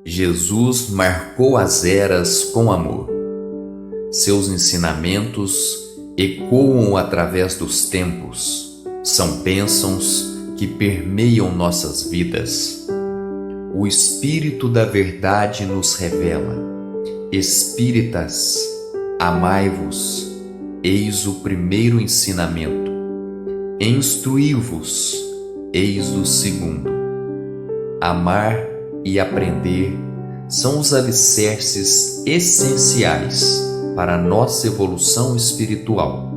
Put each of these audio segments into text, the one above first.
Jesus marcou as eras com amor. Seus ensinamentos ecoam através dos tempos. São bênçãos que permeiam nossas vidas. O Espírito da Verdade nos revela: Espíritas, amai-vos, eis o primeiro ensinamento. Instruí-vos, eis o segundo. Amar e aprender são os alicerces essenciais para a nossa evolução espiritual.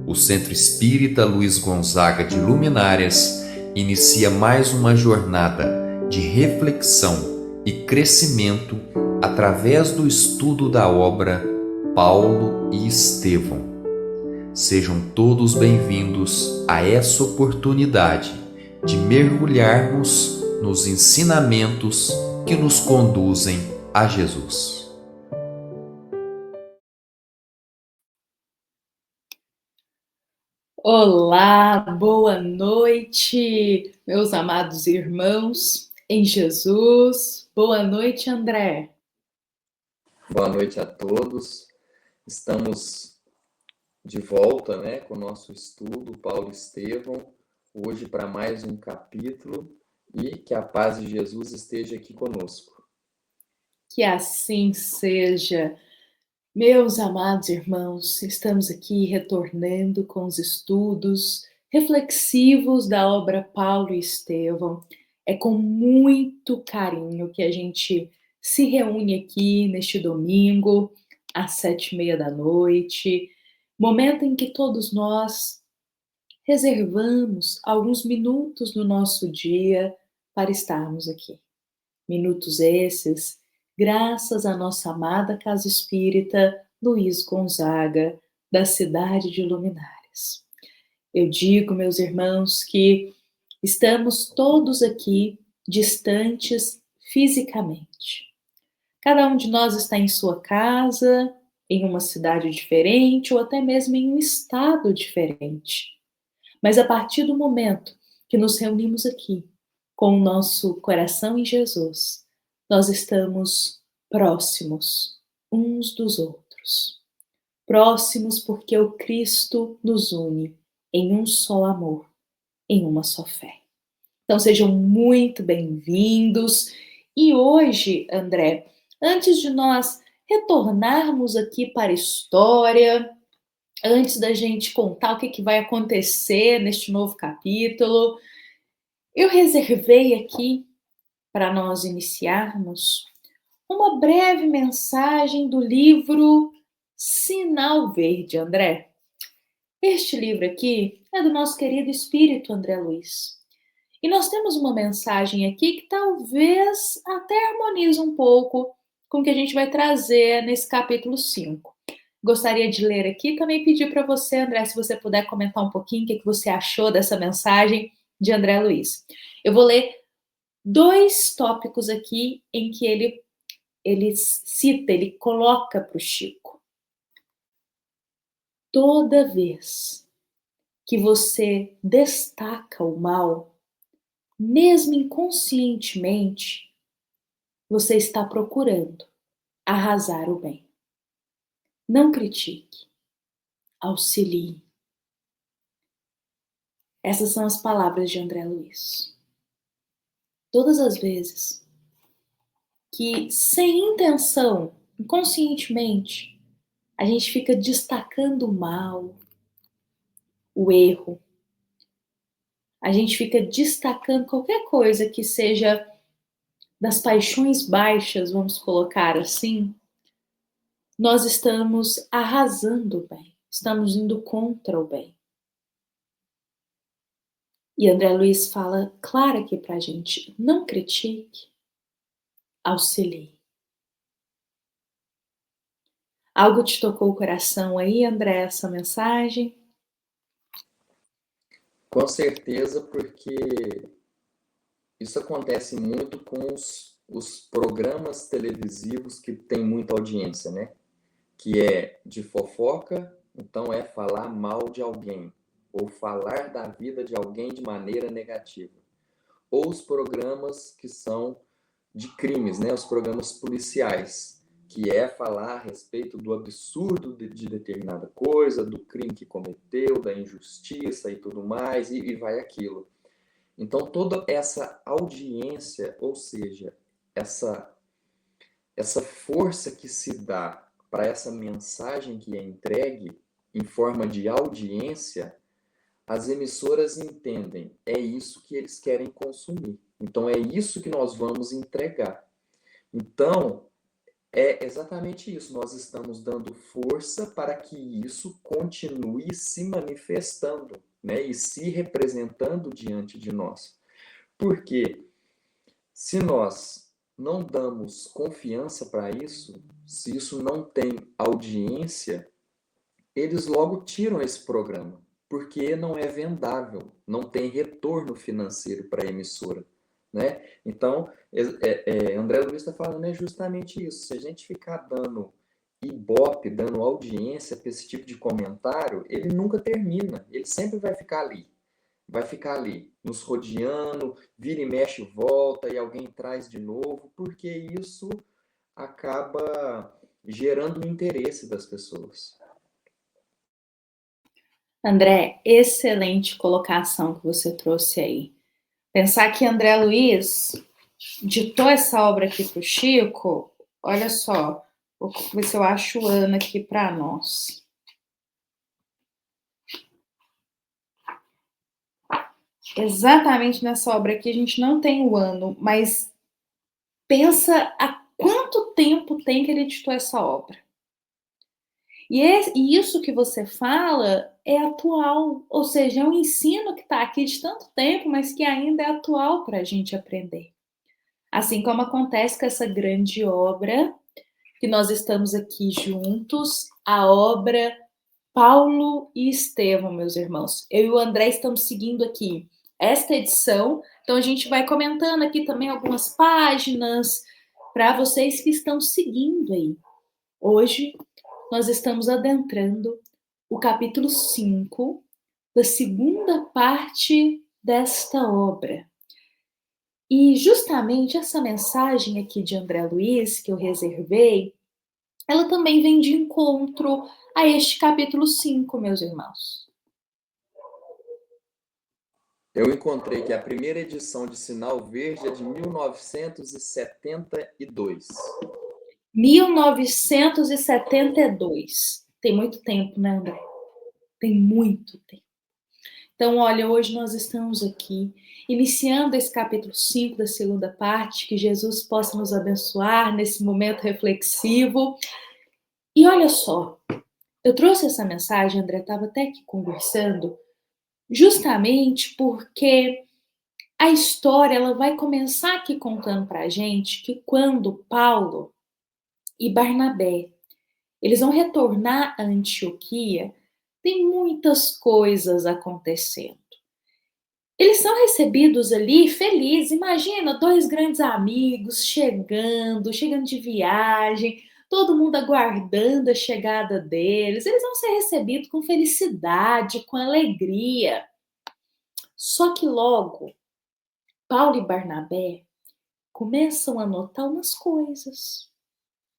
O Centro Espírita Luiz Gonzaga de Luminárias inicia mais uma jornada de reflexão e crescimento através do estudo da obra Paulo e Estevão. Sejam todos bem-vindos a essa oportunidade de mergulharmos nos ensinamentos que nos conduzem a Jesus. Olá, boa noite, meus amados irmãos em Jesus. Boa noite, André. Boa noite a todos. Estamos de volta, com o nosso estudo Paulo e Estevão, hoje para mais um capítulo, e que a paz de Jesus esteja aqui conosco. Que assim seja. Meus amados irmãos, estamos aqui retornando com os estudos reflexivos da obra Paulo e Estevão. É com muito carinho que a gente se reúne aqui neste domingo, às 7h30 da noite, momento em que todos nós reservamos alguns minutos do nosso dia para estarmos aqui. Minutos esses, graças à nossa amada Casa Espírita Luiz Gonzaga, da cidade de Luminárias. Eu digo, meus irmãos, que estamos todos aqui distantes fisicamente. Cada um de nós está em sua casa, em uma cidade diferente ou até mesmo em um estado diferente. Mas a partir do momento que nos reunimos aqui, com o nosso coração em Jesus, nós estamos próximos uns dos outros. Próximos porque o Cristo nos une em um só amor, em uma só fé. Então sejam muito bem-vindos. E hoje, André, antes de nós retornarmos aqui para a história, antes da gente contar o que vai acontecer neste novo capítulo, eu reservei aqui, para nós iniciarmos, uma breve mensagem do livro Sinal Verde, André. Este livro aqui é do nosso querido espírito André Luiz. E nós temos uma mensagem aqui que talvez até harmoniza um pouco com o que a gente vai trazer nesse capítulo 5. Gostaria de ler aqui e também pedir para você, André, se você puder comentar um pouquinho o que você achou dessa mensagem de André Luiz. Eu vou ler 2 tópicos aqui em que ele cita, ele coloca para o Chico. Toda vez que você destaca o mal, mesmo inconscientemente, você está procurando arrasar o bem. Não critique, auxilie. Essas são as palavras de André Luiz. Todas as vezes que, sem intenção, inconscientemente, a gente fica destacando o mal, o erro, a gente fica destacando qualquer coisa que seja das paixões baixas, vamos colocar assim, nós estamos arrasando o bem, estamos indo contra o bem. E André Luiz fala claro aqui pra gente, não critique, auxilie. Algo te tocou o coração aí, André, essa mensagem? Com certeza, porque isso acontece muito com os programas televisivos que têm muita audiência, que é de fofoca, então é falar mal de alguém, ou falar da vida de alguém de maneira negativa. Ou os programas que são de crimes, né? Os programas policiais, que é falar a respeito do absurdo de determinada coisa, do crime que cometeu, da injustiça e tudo mais, e vai aquilo. Então, toda essa audiência, ou seja, essa força que se dá para essa mensagem que é entregue em forma de audiência, as emissoras entendem, é isso que eles querem consumir. Então, é isso que nós vamos entregar. Então, é exatamente isso. Nós estamos dando força para que isso continue se manifestando, né? E se representando diante de nós. Porque se nós não damos confiança para isso, se isso não tem audiência, eles logo tiram esse programa, porque não é vendável, não tem retorno financeiro para a emissora, né? Então, André Luiz está falando justamente isso. Se a gente ficar dando ibope, dando audiência para esse tipo de comentário, ele nunca termina, ele sempre vai ficar ali, nos rodeando, vira e mexe e volta, e alguém traz de novo, porque isso acaba gerando o interesse das pessoas. André, excelente colocação que você trouxe aí. Pensar que André Luiz ditou essa obra aqui para o Chico, olha só, vou ver se eu acho o ano aqui para nós. Exatamente nessa obra aqui a gente não tem o ano, mas pensa há quanto tempo tem que ele editou essa obra. E isso que você fala é atual, ou seja, é um ensino que está aqui de tanto tempo, mas que ainda é atual para a gente aprender. Assim como acontece com essa grande obra, que nós estamos aqui juntos, a obra Paulo e Estevão, meus irmãos. Eu e o André estamos seguindo aqui esta edição, então a gente vai comentando aqui também algumas páginas para vocês que estão seguindo aí. Hoje nós estamos adentrando o capítulo 5 da segunda parte desta obra. E justamente essa mensagem aqui de André Luiz, que eu reservei, ela também vem de encontro a este capítulo 5, meus irmãos. Eu encontrei que a primeira edição de Sinal Verde é de 1972. 1972. Tem muito tempo, né, André? Tem muito tempo. Então, olha, hoje nós estamos aqui, iniciando esse capítulo 5 da segunda parte, que Jesus possa nos abençoar nesse momento reflexivo. E olha só, eu trouxe essa mensagem, André, estava até aqui conversando, justamente porque a história ela vai começar aqui contando para a gente que quando Paulo e Barnabé eles vão retornar a Antioquia, tem muitas coisas acontecendo. Eles são recebidos ali felizes. Imagina, dois grandes amigos chegando de viagem, todo mundo aguardando a chegada deles. Eles vão ser recebidos com felicidade, com alegria. Só que logo, Paulo e Barnabé começam a notar umas coisas,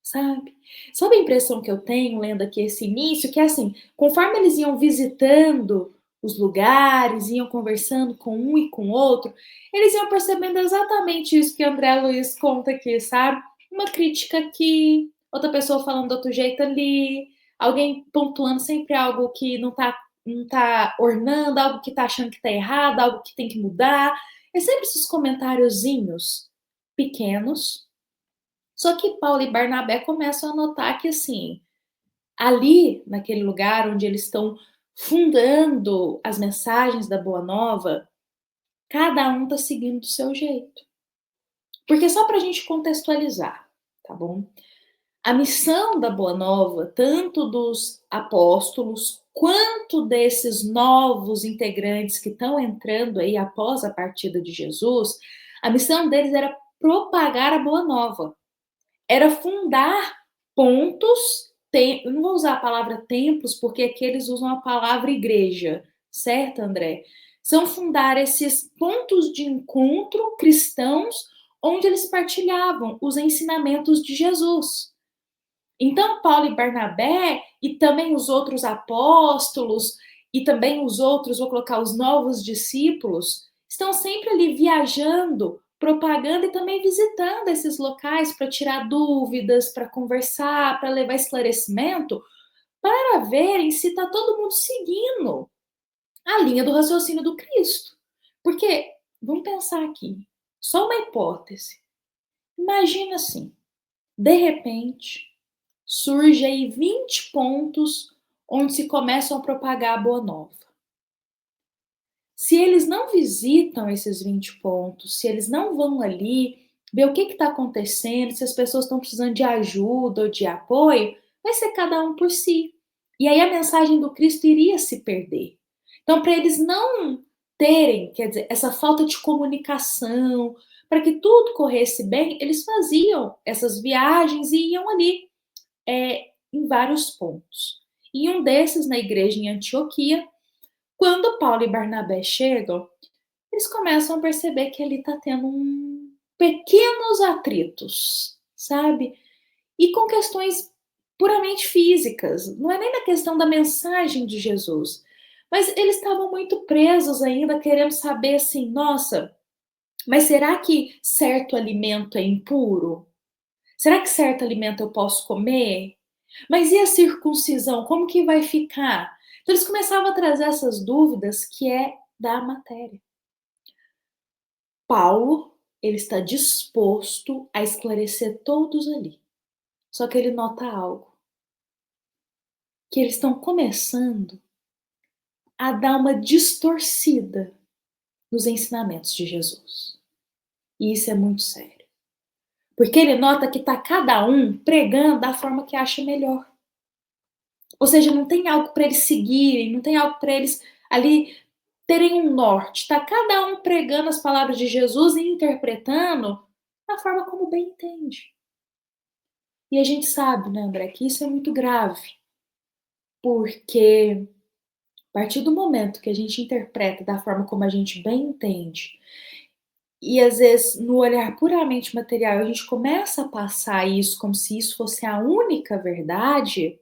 sabe? Sabe a impressão que eu tenho lendo aqui esse início? Que é assim, conforme eles iam visitando os lugares, iam conversando com um e com o outro, eles iam percebendo exatamente isso que André Luiz conta aqui, sabe? Uma crítica aqui, outra pessoa falando de outro jeito ali, alguém pontuando sempre algo que não tá ornando, algo que tá achando que tá errado, algo que tem que mudar. É sempre esses comentáriozinhos pequenos. Só que Paulo e Barnabé começam a notar que, assim, ali, naquele lugar onde eles estão fundando as mensagens da Boa Nova, cada um está seguindo do seu jeito. Porque só para a gente contextualizar, tá bom? A missão da Boa Nova, tanto dos apóstolos, quanto desses novos integrantes que estão entrando aí após a partida de Jesus, a missão deles era propagar a Boa Nova. Era fundar pontos, eu não vou usar a palavra templos, porque aqui eles usam a palavra igreja, certo, André? São fundar esses pontos de encontro cristãos, onde eles partilhavam os ensinamentos de Jesus. Então, Paulo e Barnabé, e também os outros apóstolos, e também os outros, vou colocar os novos discípulos, estão sempre ali viajando, propagando e também visitando esses locais para tirar dúvidas, para conversar, para levar esclarecimento, para verem se está todo mundo seguindo a linha do raciocínio do Cristo. Porque, vamos pensar aqui, só uma hipótese. Imagina assim, de repente, surge aí 20 pontos onde se começam a propagar a boa nova. Se eles não visitam esses 20 pontos, se eles não vão ali ver o que está acontecendo, se as pessoas estão precisando de ajuda ou de apoio, vai ser cada um por si. E aí a mensagem do Cristo iria se perder. Então, para eles não terem, quer dizer, essa falta de comunicação, para que tudo corresse bem, eles faziam essas viagens e iam ali em vários pontos. E um desses, na igreja em Antioquia, quando Paulo e Barnabé chegam, eles começam a perceber que ali está tendo pequenos atritos, sabe? E com questões puramente físicas. Não é nem na questão da mensagem de Jesus. Mas eles estavam muito presos ainda, querendo saber assim, nossa, mas será que certo alimento é impuro? Será que certo alimento eu posso comer? Mas e a circuncisão? Como que vai ficar? Então eles começavam a trazer essas dúvidas que é da matéria. Paulo, ele está disposto a esclarecer todos ali. Só que ele nota algo. Que eles estão começando a dar uma distorcida nos ensinamentos de Jesus. E isso é muito sério. Porque ele nota que está cada um pregando da forma que acha melhor. Ou seja, não tem algo para eles seguirem, não tem algo para eles ali terem um norte. Está cada um pregando as palavras de Jesus e interpretando da forma como bem entende. E a gente sabe, né, André, que isso é muito grave. Porque a partir do momento que a gente interpreta da forma como a gente bem entende, e às vezes no olhar puramente material a gente começa a passar isso como se isso fosse a única verdade,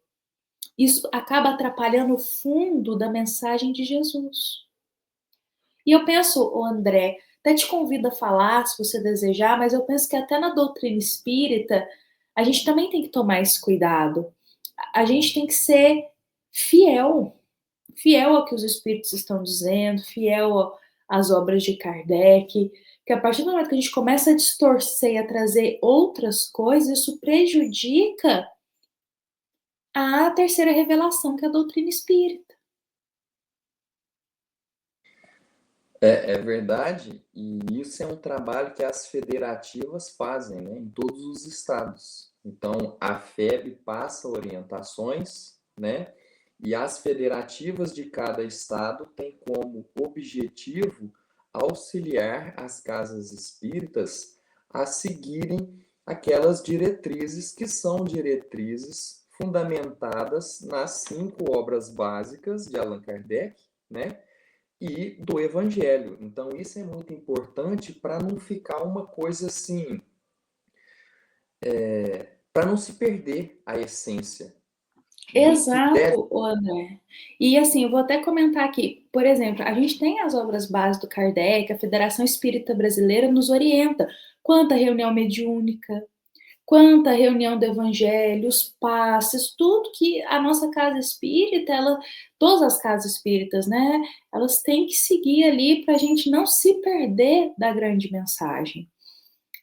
isso acaba atrapalhando o fundo da mensagem de Jesus. E eu penso, ô André, até te convido a falar se você desejar, mas eu penso que até na doutrina espírita a gente também tem que tomar esse cuidado. A gente tem que ser fiel, fiel ao que os espíritos estão dizendo, fiel às obras de Kardec, que a partir do momento que a gente começa a distorcer, a trazer outras coisas, isso prejudica a terceira revelação, que é a doutrina espírita. É verdade, e isso é um trabalho que as federativas fazem, né, em todos os estados. Então, a FEB passa orientações, né, e as federativas de cada estado têm como objetivo auxiliar as casas espíritas a seguirem aquelas diretrizes que são diretrizes fundamentadas nas 5 obras básicas de Allan Kardec, né? E do Evangelho. Então, isso é muito importante para não ficar uma coisa assim, para não se perder a essência do que deve. Exato, André. E assim, eu vou até comentar aqui, por exemplo, a gente tem as obras básicas do Kardec, a Federação Espírita Brasileira nos orienta quanto à reunião mediúnica, quanto à reunião do Evangelho, os passes, tudo que a nossa casa espírita, todas as casas espíritas, né, elas têm que seguir ali para a gente não se perder da grande mensagem.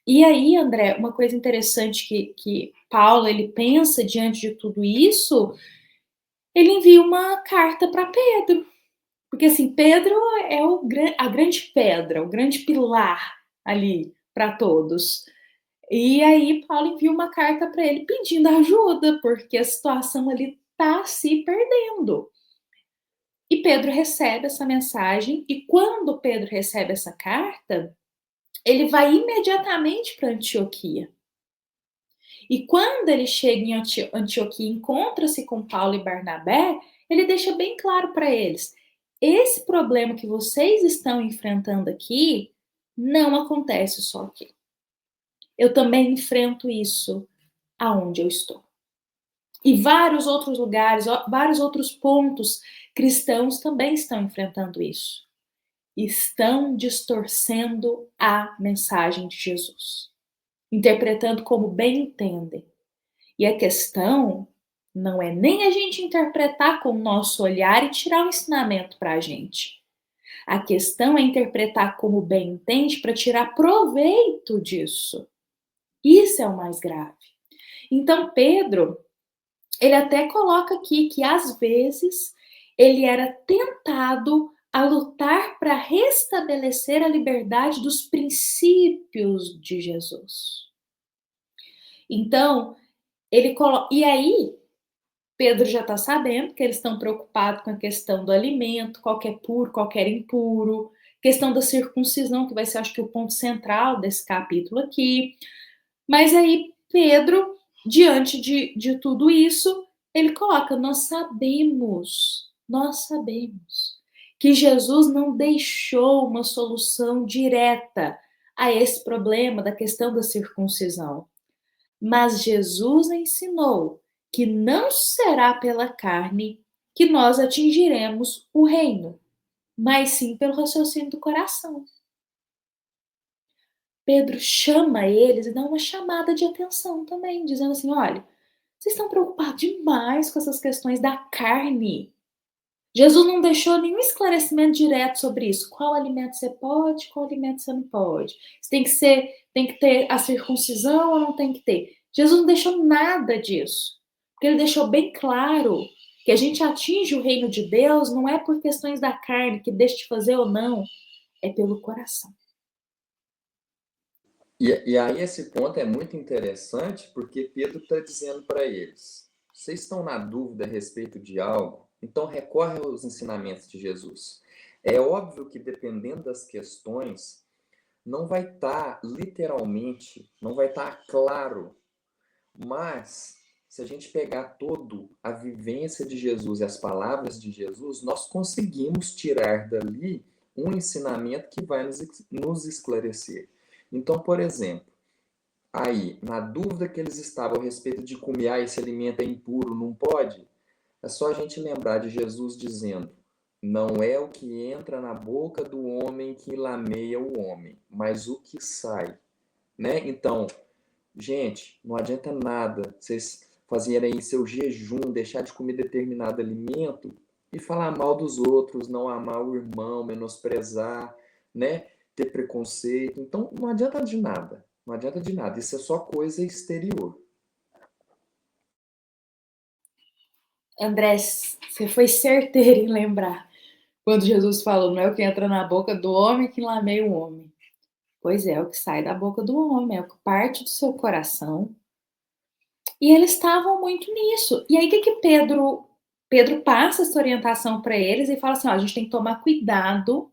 E aí, André, uma coisa interessante que Paulo ele pensa diante de tudo isso, ele envia uma carta para Pedro. Porque assim, Pedro é a grande pedra, o grande pilar ali para todos. E aí Paulo envia uma carta para ele pedindo ajuda, porque a situação ali está se perdendo. E Pedro recebe essa mensagem, e quando Pedro recebe essa carta, ele vai imediatamente para Antioquia. E quando ele chega em Antioquia e encontra-se com Paulo e Barnabé, ele deixa bem claro para eles: esse problema que vocês estão enfrentando aqui não acontece só aqui. eu também enfrento isso aonde eu estou. E vários outros lugares, vários outros pontos cristãos também estão enfrentando isso. Estão distorcendo a mensagem de Jesus, interpretando como bem entendem. E a questão não é nem a gente interpretar com o nosso olhar e tirar o ensinamento para a gente. A questão é interpretar como bem entende para tirar proveito disso. Isso é o mais grave. Então, Pedro, ele até coloca aqui que às vezes ele era tentado a lutar para restabelecer a liberdade dos princípios de Jesus. Então, ele coloca. E aí, Pedro já está sabendo que eles estão preocupados com a questão do alimento, qual que é puro, qual que é impuro, questão da circuncisão, que vai ser, acho que, o ponto central desse capítulo aqui. Mas aí, Pedro, diante de tudo isso, ele coloca: nós sabemos que Jesus não deixou uma solução direta a esse problema da questão da circuncisão. Mas Jesus ensinou que não será pela carne que nós atingiremos o reino, mas sim pelo raciocínio do coração. Pedro chama eles e dá uma chamada de atenção também, dizendo assim: olha, vocês estão preocupados demais com essas questões da carne. Jesus não deixou nenhum esclarecimento direto sobre isso. Qual alimento você pode, qual alimento você não pode. Tem que ter a circuncisão ou não tem que ter. Jesus não deixou nada disso. Porque ele deixou bem claro que a gente atinge o reino de Deus não é por questões da carne, que deixa de fazer ou não, é pelo coração. E aí esse ponto é muito interessante porque Pedro está dizendo para eles: vocês estão na dúvida a respeito de algo? Então recorre aos ensinamentos de Jesus. É óbvio que dependendo das questões, não vai estar literalmente, não vai estar claro, mas se a gente pegar toda a vivência de Jesus e as palavras de Jesus, nós conseguimos tirar dali um ensinamento que vai nos esclarecer. Então, por exemplo, aí, na dúvida que eles estavam a respeito de comer, esse alimento é impuro, não pode, é só a gente lembrar de Jesus dizendo: não é o que entra na boca do homem que lameia o homem, mas o que sai, né? Então, gente, não adianta nada vocês fazerem aí seu jejum, deixar de comer determinado alimento e falar mal dos outros, não amar o irmão, menosprezar, né? Ter preconceito. Então, não adianta de nada. Não adianta de nada. Isso é só coisa exterior. André, você foi certeiro em lembrar quando Jesus falou: não é o que entra na boca do homem que lameia o homem. Pois é, o que sai da boca do homem, é o que parte do seu coração. E eles estavam muito nisso. E aí, o que Pedro passa essa orientação para eles e fala assim: ó, a gente tem que tomar cuidado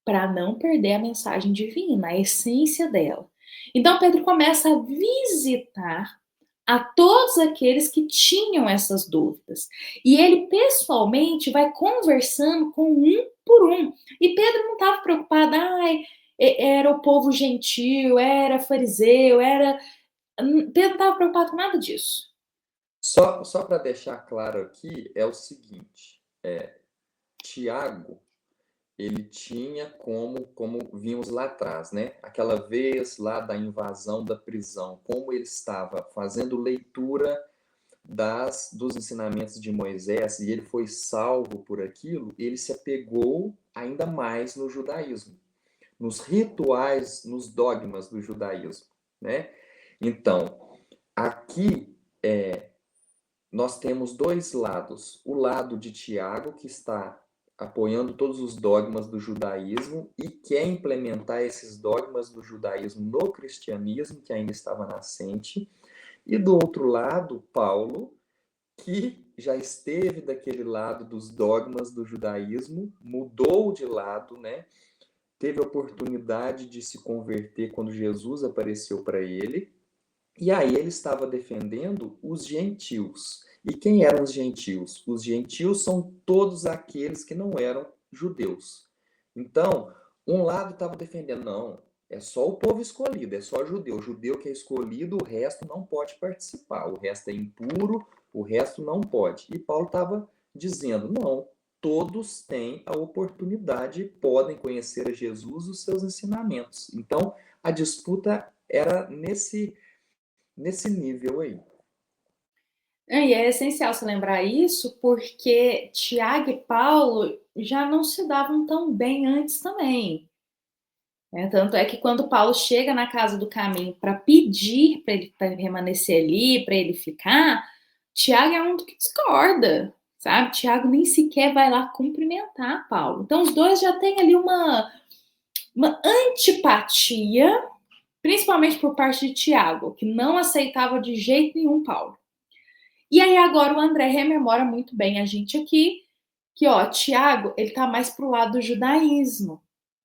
para não perder a mensagem divina, a essência dela. Então, Pedro começa a visitar a todos aqueles que tinham essas dúvidas. E ele pessoalmente vai conversando com um por um. E Pedro não estava preocupado: era o povo gentil, era fariseu, era. Pedro não estava preocupado com nada disso. Só para deixar claro aqui, é o seguinte: Tiago, ele tinha como vimos lá atrás, né? Aquela vez lá da invasão da prisão, como ele estava fazendo leitura dos ensinamentos de Moisés e ele foi salvo por aquilo, ele se apegou ainda mais no judaísmo, nos rituais, nos dogmas do judaísmo, né? Então, aqui nós temos dois lados. O lado de Tiago, que está apoiando todos os dogmas do judaísmo e quer implementar esses dogmas do judaísmo no cristianismo, que ainda estava nascente. E do outro lado, Paulo, que já esteve daquele lado dos dogmas do judaísmo, mudou de lado, né? Teve a oportunidade de se converter quando Jesus apareceu para ele. E aí ele estava defendendo os gentios. E quem eram os gentios? Os gentios são todos aqueles que não eram judeus. Então, um lado estava defendendo: não, É só o povo escolhido, é só judeu. O judeu que é escolhido, o resto não pode participar. O resto é impuro, o resto não pode. E Paulo estava dizendo: não, todos têm a oportunidade, podem conhecer a Jesus e os seus ensinamentos. Então, a disputa era nesse nível aí. E é essencial se lembrar isso, porque Tiago e Paulo já não se davam tão bem antes também. Tanto é que quando Paulo chega na casa do caminho para pedir para ele permanecer ali, para ele ficar, Tiago é um que discorda, sabe? Tiago nem sequer vai lá cumprimentar Paulo. Então os dois já têm ali uma antipatia, principalmente por parte de Tiago, que não aceitava de jeito nenhum Paulo. E aí agora o André rememora muito bem a gente aqui, que Tiago, ele tá mais pro lado do judaísmo,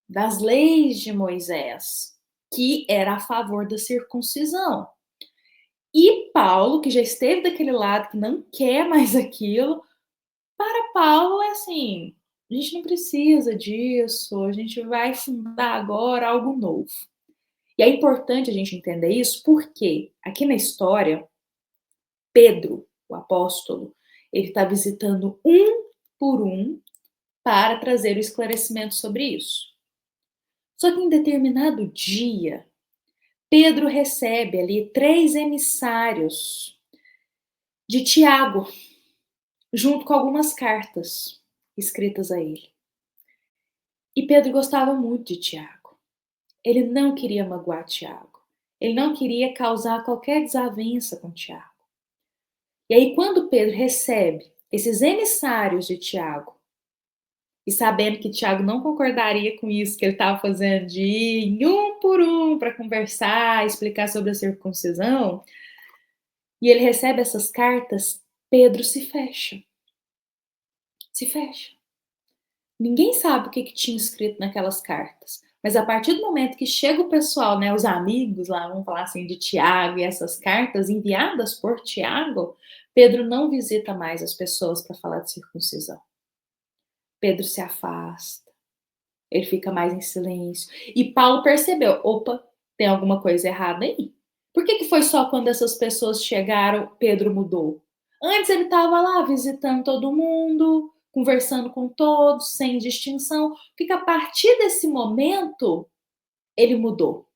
das leis de Moisés, que era a favor da circuncisão. E Paulo, que já esteve daquele lado, que não quer mais aquilo, para Paulo é assim, a gente não precisa disso, a gente vai fundar agora algo novo. E é importante a gente entender isso porque aqui na história, Pedro, o apóstolo, ele está visitando um por um para trazer o esclarecimento sobre isso. Só que em determinado dia, Pedro recebe ali 3 emissários de Tiago, junto com algumas cartas escritas a ele. E Pedro gostava muito de Tiago. Ele não queria magoar Tiago. Ele não queria causar qualquer desavença com Tiago. E aí, quando Pedro recebe esses emissários de Tiago, e sabendo que Tiago não concordaria com isso que ele estava fazendo, de ir um por um para conversar, explicar sobre a circuncisão, e ele recebe essas cartas, Pedro se fecha. Se fecha. Ninguém sabe o que tinha escrito naquelas cartas. Mas a partir do momento que chega o pessoal, né, os amigos lá, vamos falar assim, de Tiago, e essas cartas enviadas por Tiago, Pedro não visita mais as pessoas para falar de circuncisão. Pedro se afasta, ele fica mais em silêncio. E Paulo percebeu, opa, tem alguma coisa errada aí. Por que foi só quando essas pessoas chegaram, Pedro mudou? Antes ele estava lá visitando todo mundo, conversando com todos, sem distinção. Por que a partir desse momento ele mudou?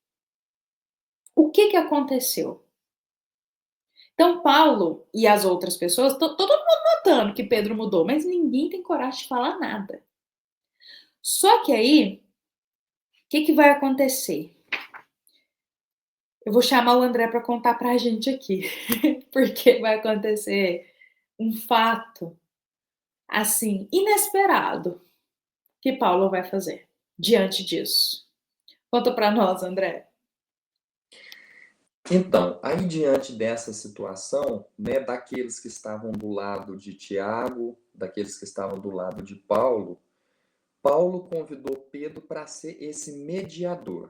O que aconteceu? Então, Paulo e as outras pessoas, todo mundo notando que Pedro mudou, mas ninguém tem coragem de falar nada. Só que aí, o que vai acontecer? Eu vou chamar o André para contar para a gente aqui, porque vai acontecer um fato, assim, inesperado, que Paulo vai fazer diante disso. Conta para nós, André. Então, aí diante dessa situação, né, daqueles que estavam do lado de Tiago, daqueles que estavam do lado de Paulo, Paulo convidou Pedro para ser esse mediador.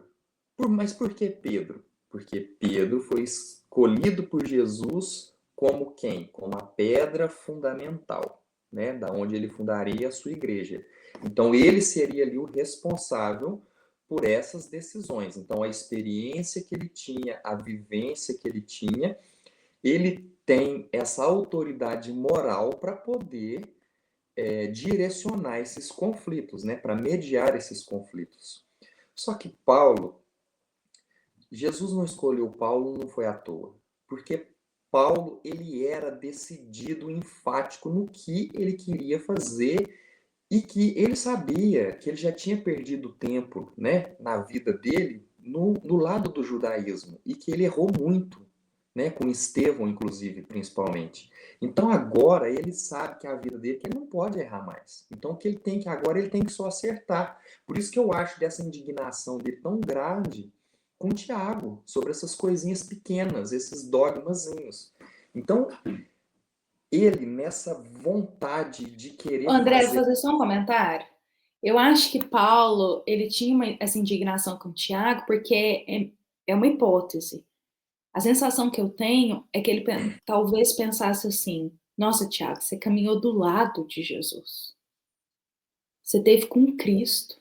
Mas por que Pedro? Porque Pedro foi escolhido por Jesus como quem? Como a pedra fundamental, né, da onde ele fundaria a sua igreja. Então ele seria ali o responsável por essas decisões. Então a experiência que ele tinha, a vivência que ele tem essa autoridade moral para poder direcionar esses conflitos, né, para mediar esses conflitos. Só que Jesus não escolheu Paulo, não foi à toa, porque Paulo ele era decidido, enfático no que ele queria fazer e que ele sabia que ele já tinha perdido tempo, né, na vida dele no lado do judaísmo e que ele errou muito, né, com Estevão, inclusive, principalmente. Então agora ele sabe que a vida dele que ele não pode errar mais. Então o que ele tem que agora ele tem que só acertar. Por isso que eu acho dessa indignação dele tão grande com Tiago sobre essas coisinhas pequenas, esses dogmazinhos. Então ele nessa vontade de querer André, vou fazer. fazer só um comentário. Eu acho que Paulo, ele tinha essa indignação com o Tiago porque é uma hipótese. A sensação que eu tenho é que ele talvez pensasse assim: nossa, Tiago, você caminhou do lado de Jesus. Você teve com Cristo.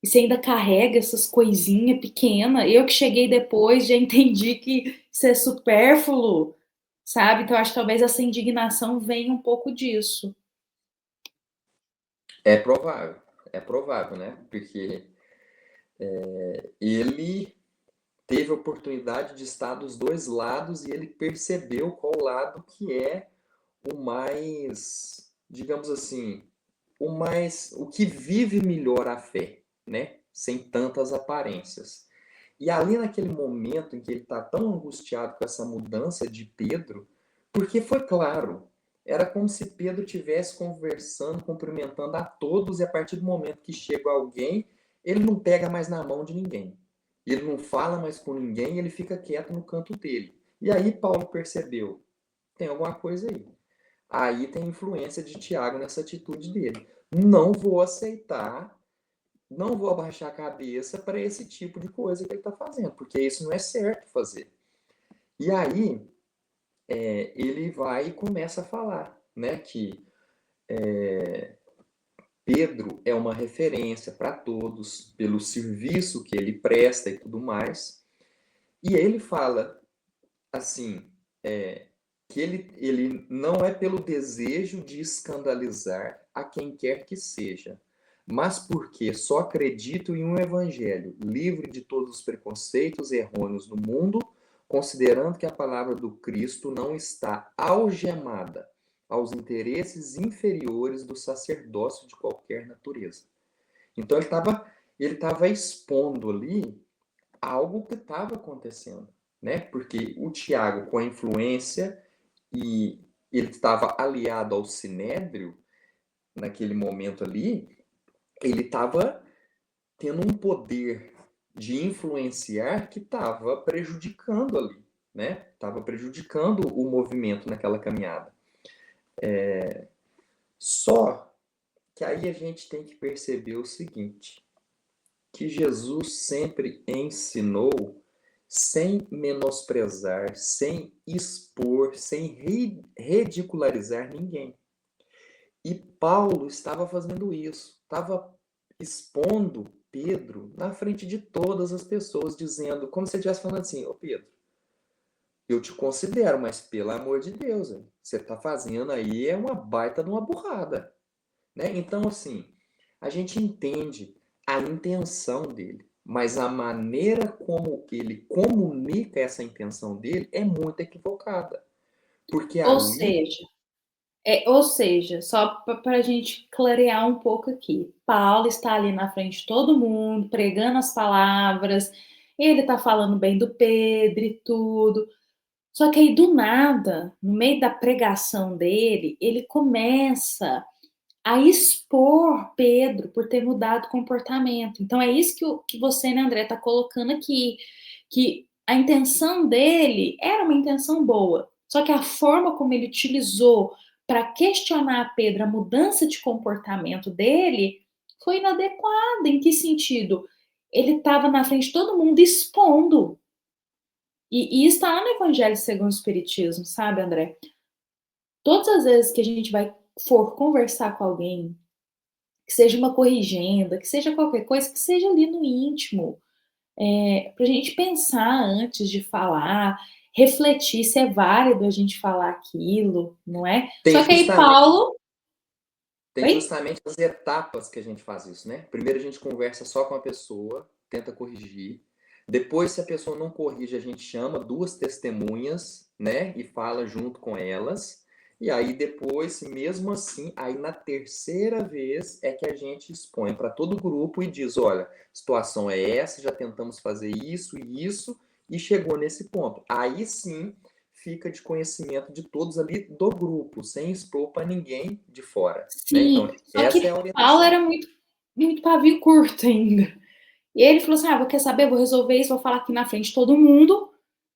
E você ainda carrega essas coisinhas pequenas. Eu que cheguei depois já entendi que isso é supérfluo, sabe? Então, acho que talvez essa indignação venha um pouco disso. É provável, né? Porque ele teve a oportunidade de estar dos dois lados e ele percebeu qual lado que é o mais, digamos assim, o que vive melhor a fé, né? Sem tantas aparências. E ali naquele momento em que ele está tão angustiado com essa mudança de Pedro, porque foi claro, era como se Pedro estivesse conversando, cumprimentando a todos, e a partir do momento que chega alguém, ele não pega mais na mão de ninguém. Ele não fala mais com ninguém, ele fica quieto no canto dele. E aí Paulo percebeu, tem alguma coisa aí. Aí tem influência de Tiago nessa atitude dele. Não vou aceitar, não vou abaixar a cabeça para esse tipo de coisa que ele está fazendo, porque isso não é certo fazer. E aí ele vai e começa a falar, né, que Pedro é uma referência para todos pelo serviço que ele presta e tudo mais. E ele fala assim, que ele não é pelo desejo de escandalizar a quem quer que seja, mas porque só acredito em um evangelho livre de todos os preconceitos errôneos do mundo, considerando que a palavra do Cristo não está algemada aos interesses inferiores do sacerdócio de qualquer natureza. Então ele estava expondo ali algo que estava acontecendo, né? Porque o Tiago, com a influência, e ele estava aliado ao Sinédrio naquele momento ali, ele estava tendo um poder de influenciar que estava prejudicando ali, né? Estava prejudicando o movimento naquela caminhada. Só que aí a gente tem que perceber o seguinte, que Jesus sempre ensinou sem menosprezar, sem expor, sem ridicularizar ninguém. E Paulo estava fazendo isso, estava expondo Pedro na frente de todas as pessoas, dizendo, como se ele estivesse falando assim, ô Pedro, eu te considero, mas pelo amor de Deus, você está fazendo aí é uma baita de uma burrada, né? Então, assim, a gente entende a intenção dele, mas a maneira como ele comunica essa intenção dele é muito equivocada. Porque Ou ali seja, só para a gente clarear um pouco aqui, Paulo está ali na frente de todo mundo, pregando as palavras, ele está falando bem do Pedro e tudo. Só que aí, do nada, no meio da pregação dele, ele começa a expor Pedro por ter mudado o comportamento. Então, é isso que você, né, André, está colocando aqui, que a intenção dele era uma intenção boa, só que a forma como ele utilizou para questionar Pedro a mudança de comportamento dele foi inadequada. Em que sentido? Ele estava na frente de todo mundo expondo. E está lá no Evangelho segundo o Espiritismo, sabe, André? Todas as vezes que a gente for conversar com alguém, que seja uma corrigenda, que seja qualquer coisa, que seja ali no íntimo, para a gente pensar antes de falar, refletir se é válido a gente falar aquilo, não é? tem Só que aí justamente, Paulo. tem Oi? justamente as etapas que a gente faz isso, né? Primeiro a gente conversa só com a pessoa, tenta corrigir. Depois, se a pessoa não corrige, a gente chama duas testemunhas, né? E fala junto com elas. E aí depois, mesmo assim, aí na terceira vez é que a gente expõe para todo o grupo e diz, olha, a situação é essa, já tentamos fazer isso e isso, e chegou nesse ponto. Aí sim fica de conhecimento de todos ali do grupo, sem expor para ninguém de fora, né? Então, Sim, só essa é que a Paulo orientação. era muito pavio curto ainda. E ele falou assim: quer saber? Vou resolver isso, vou falar aqui na frente de todo mundo.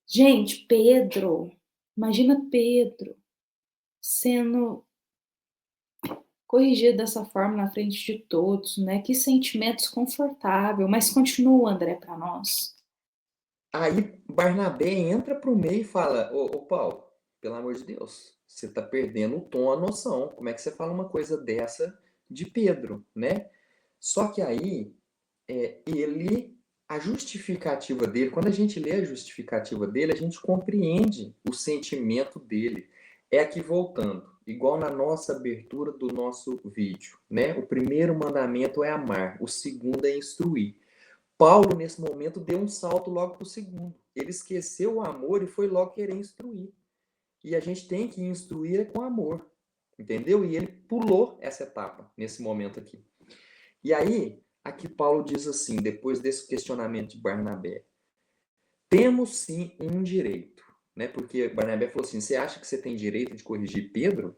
Gente, Pedro, imagina Pedro sendo corrigido dessa forma na frente de todos, né? Que sentimento desconfortável, mas continua, André, para nós. Aí Barnabé entra pro meio e fala: ô Paulo, pelo amor de Deus, você está perdendo o tom, a noção. Como é que você fala uma coisa dessa de Pedro, né? Só que aí a justificativa dele, quando a gente lê a justificativa dele, a gente compreende o sentimento dele. É aqui voltando, igual na nossa abertura do nosso vídeo, né? O primeiro mandamento é amar, o segundo é instruir. Paulo, nesse momento, deu um salto logo para o segundo. Ele esqueceu o amor e foi logo querer instruir. E a gente tem que instruir com amor, entendeu? E ele pulou essa etapa nesse momento aqui. E aí, aqui Paulo diz assim, depois desse questionamento de Barnabé, temos sim um direito, né? Porque Barnabé falou assim, você acha que você tem direito de corrigir Pedro?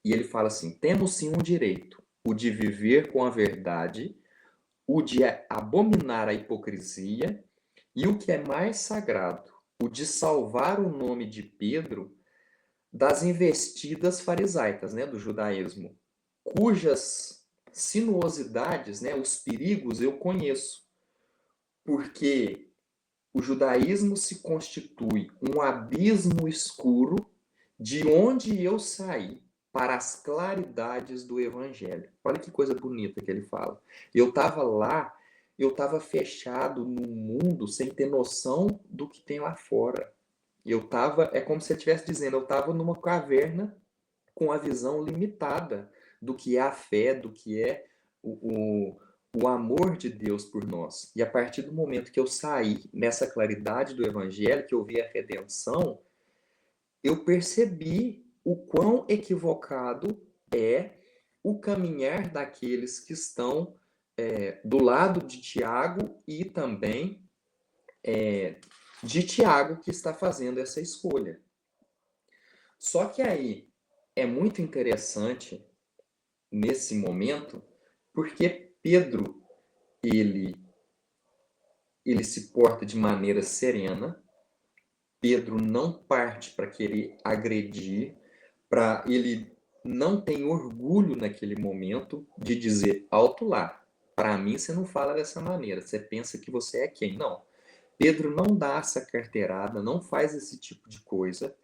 E ele fala assim, temos sim um direito, o de viver com a verdade, o de abominar a hipocrisia e o que é mais sagrado, o de salvar o nome de Pedro das investidas farisaicas, né, do judaísmo, cujas sinuosidades, né, os perigos eu conheço, porque o judaísmo se constitui um abismo escuro de onde eu saí para as claridades do evangelho. Olha que coisa bonita que ele fala. Eu estava lá, eu estava fechado no mundo sem ter noção do que tem lá fora. Eu estava, é como se eu estivesse dizendo, eu estava numa caverna com a visão limitada do que é a fé, do que é o amor de Deus por nós. E a partir do momento que eu saí nessa claridade do evangelho, que eu vi a redenção, eu percebi o quão equivocado é o caminhar daqueles que estão do lado de Tiago e também de Tiago que está fazendo essa escolha. Só que aí é muito interessante nesse momento, porque Pedro ele se porta de maneira serena. Pedro não parte para querer agredir, ele não tem orgulho naquele momento de dizer alto lá. Para mim você não fala dessa maneira, você pensa que você é quem? Não. Pedro não dá essa carteirada, não faz esse tipo de coisa.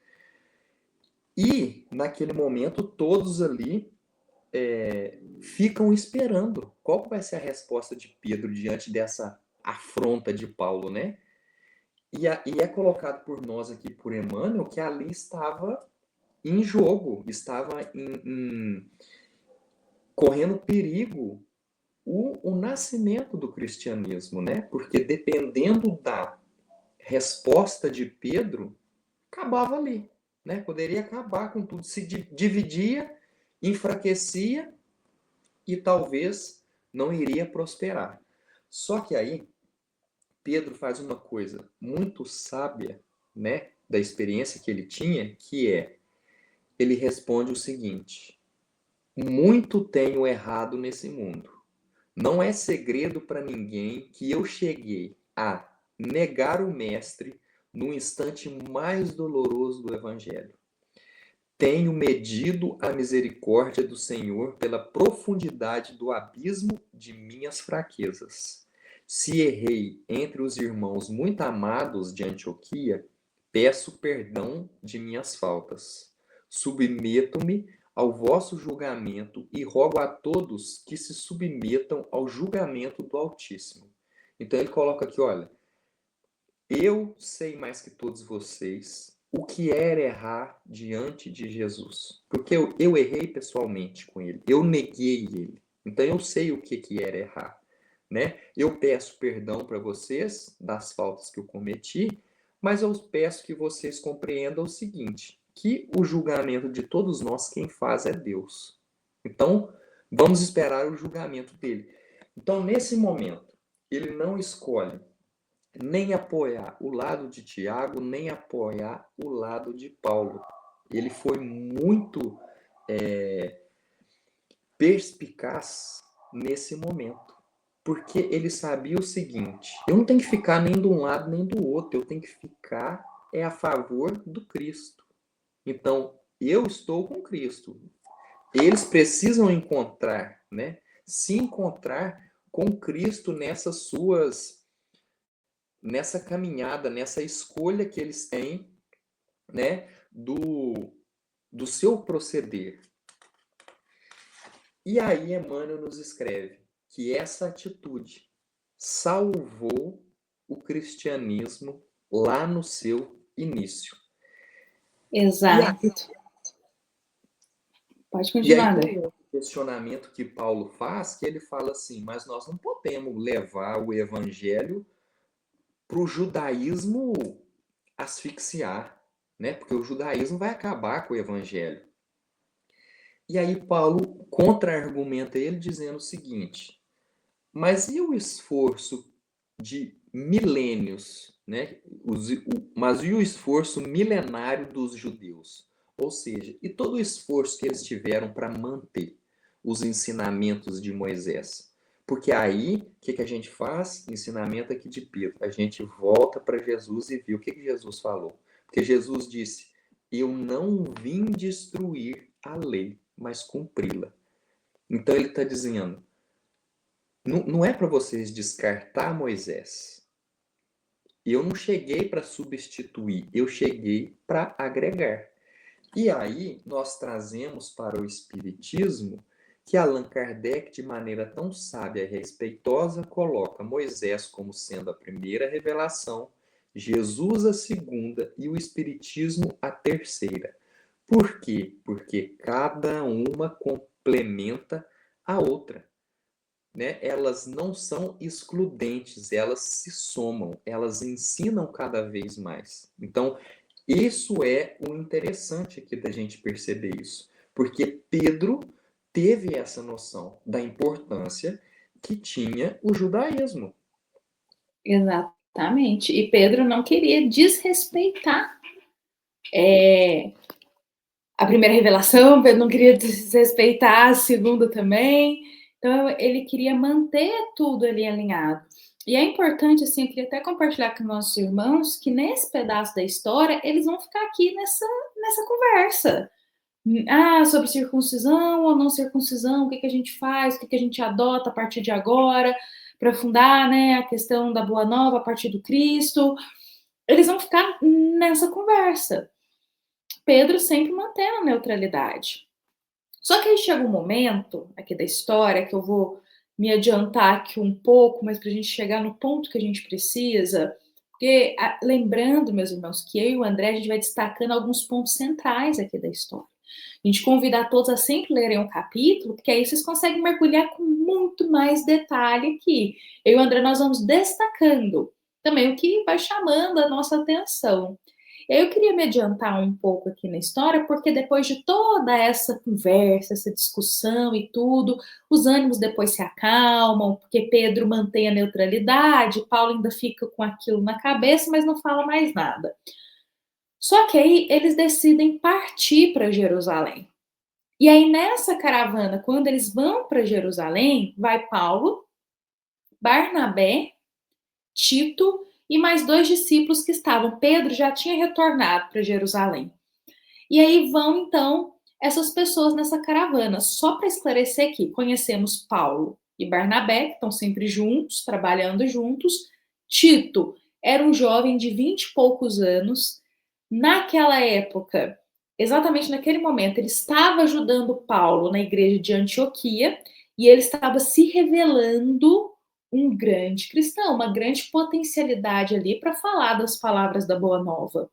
E naquele momento todos ali ficam esperando qual vai ser a resposta de Pedro diante dessa afronta de Paulo, né? E é colocado por nós aqui, por Emmanuel, que ali estava em jogo, estava correndo perigo o nascimento do cristianismo, né? Porque dependendo da resposta de Pedro, acabava ali, né? Poderia acabar com tudo, se dividia, enfraquecia e talvez não iria prosperar. Só que aí Pedro faz uma coisa muito sábia, né, da experiência que ele tinha, que ele responde o seguinte: muito tenho errado nesse mundo. Não é segredo para ninguém que eu cheguei a negar o mestre no instante mais doloroso do evangelho. Tenho medido a misericórdia do Senhor pela profundidade do abismo de minhas fraquezas. Se errei entre os irmãos muito amados de Antioquia, peço perdão de minhas faltas. Submeto-me ao vosso julgamento e rogo a todos que se submetam ao julgamento do Altíssimo. Então ele coloca aqui, olha, eu sei mais que todos vocês o que era errar diante de Jesus. Porque eu errei pessoalmente com ele, eu neguei ele. Então eu sei o que era errar. Né? Eu peço perdão para vocês das faltas que eu cometi, mas eu peço que vocês compreendam o seguinte, que o julgamento de todos nós, quem faz é Deus. Então, vamos esperar o julgamento dele. Então, nesse momento, ele não escolhe nem apoiar o lado de Tiago, nem apoiar o lado de Paulo. Ele foi muito perspicaz nesse momento, porque ele sabia o seguinte: eu não tenho que ficar nem de um lado nem do outro, eu tenho que ficar a favor do Cristo. Então, eu estou com Cristo. Eles precisam encontrar, né? Se encontrar com Cristo nessa caminhada, nessa escolha que eles têm, né, do seu proceder. E aí Emmanuel nos escreve que essa atitude salvou o cristianismo lá no seu início. Exato. Pode E aí continuar, tem André. um questionamento que Paulo faz, que ele fala assim, mas nós não podemos levar o evangelho para o judaísmo asfixiar, né? Porque o judaísmo vai acabar com o evangelho. E aí Paulo contra-argumenta ele dizendo o seguinte, mas e o esforço de milênios, né? Mas e o esforço milenário dos judeus? Ou seja, e todo o esforço que eles tiveram para manter os ensinamentos de Moisés? Porque aí, o que a gente faz? Ensinamento aqui de Pedro. A gente volta para Jesus e vê o que Jesus falou. Porque Jesus disse, eu não vim destruir a lei, mas cumpri-la. Então ele está dizendo, não é para vocês descartar Moisés. Eu não cheguei para substituir, eu cheguei para agregar. E aí nós trazemos para o Espiritismo que Allan Kardec, de maneira tão sábia e respeitosa, coloca Moisés como sendo a primeira revelação, Jesus a segunda e o Espiritismo a terceira. Por quê? Porque cada uma complementa a outra. Né? Elas não são excludentes, elas se somam, elas ensinam cada vez mais. Então, isso é o interessante aqui da gente perceber isso, porque Pedro teve essa noção da importância que tinha o judaísmo. Exatamente. E Pedro não queria desrespeitar a primeira revelação, Pedro não queria desrespeitar a segunda também. Então, ele queria manter tudo ali alinhado. E é importante, assim, eu queria até compartilhar com nossos irmãos que nesse pedaço da história, eles vão ficar aqui nessa conversa. Ah, sobre circuncisão ou não circuncisão, o que a gente faz, o que a gente adota a partir de agora, para fundar, né, a questão da Boa Nova a partir do Cristo. Eles vão ficar nessa conversa. Pedro sempre mantém a neutralidade. Só que aí chega um momento aqui da história que eu vou me adiantar aqui um pouco, mas para a gente chegar no ponto que a gente precisa, porque lembrando, meus irmãos, que eu e o André a gente vai destacando alguns pontos centrais aqui da história. A gente convida a todos a sempre lerem um capítulo, porque aí vocês conseguem mergulhar com muito mais detalhe aqui. Eu e o André nós vamos destacando também o que vai chamando a nossa atenção. Eu queria me adiantar um pouco aqui na história, porque depois de toda essa conversa, essa discussão e tudo, os ânimos depois se acalmam, porque Pedro mantém a neutralidade, Paulo ainda fica com aquilo na cabeça, mas não fala mais nada. Só que aí eles decidem partir para Jerusalém. E aí nessa caravana, quando eles vão para Jerusalém, vai Paulo, Barnabé, Tito e mais 2 discípulos que estavam. Pedro já tinha retornado para Jerusalém. E aí vão, então, essas pessoas nessa caravana. Só para esclarecer aqui, conhecemos Paulo e Barnabé, que estão sempre juntos, trabalhando juntos. Tito era um jovem de 20 e poucos anos. Naquela época, exatamente naquele momento, ele estava ajudando Paulo na igreja de Antioquia e ele estava se revelando um grande cristão, uma grande potencialidade ali para falar das palavras da Boa Nova,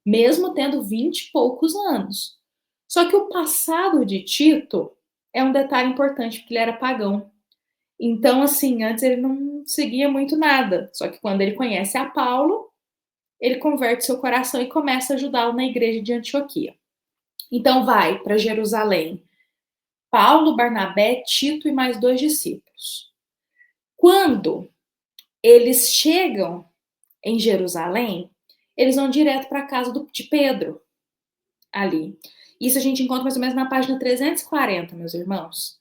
mesmo tendo 20 e poucos anos. Só que o passado de Tito é um detalhe importante, porque ele era pagão. Então, assim, antes ele não seguia muito nada. Só que quando ele conhece a Paulo, ele converte seu coração e começa a ajudá-lo na igreja de Antioquia. Então vai para Jerusalém Paulo, Barnabé, Tito e mais 2 discípulos. Quando eles chegam em Jerusalém, eles vão direto para a casa de Pedro, ali. Isso a gente encontra mais ou menos na página 340, meus irmãos.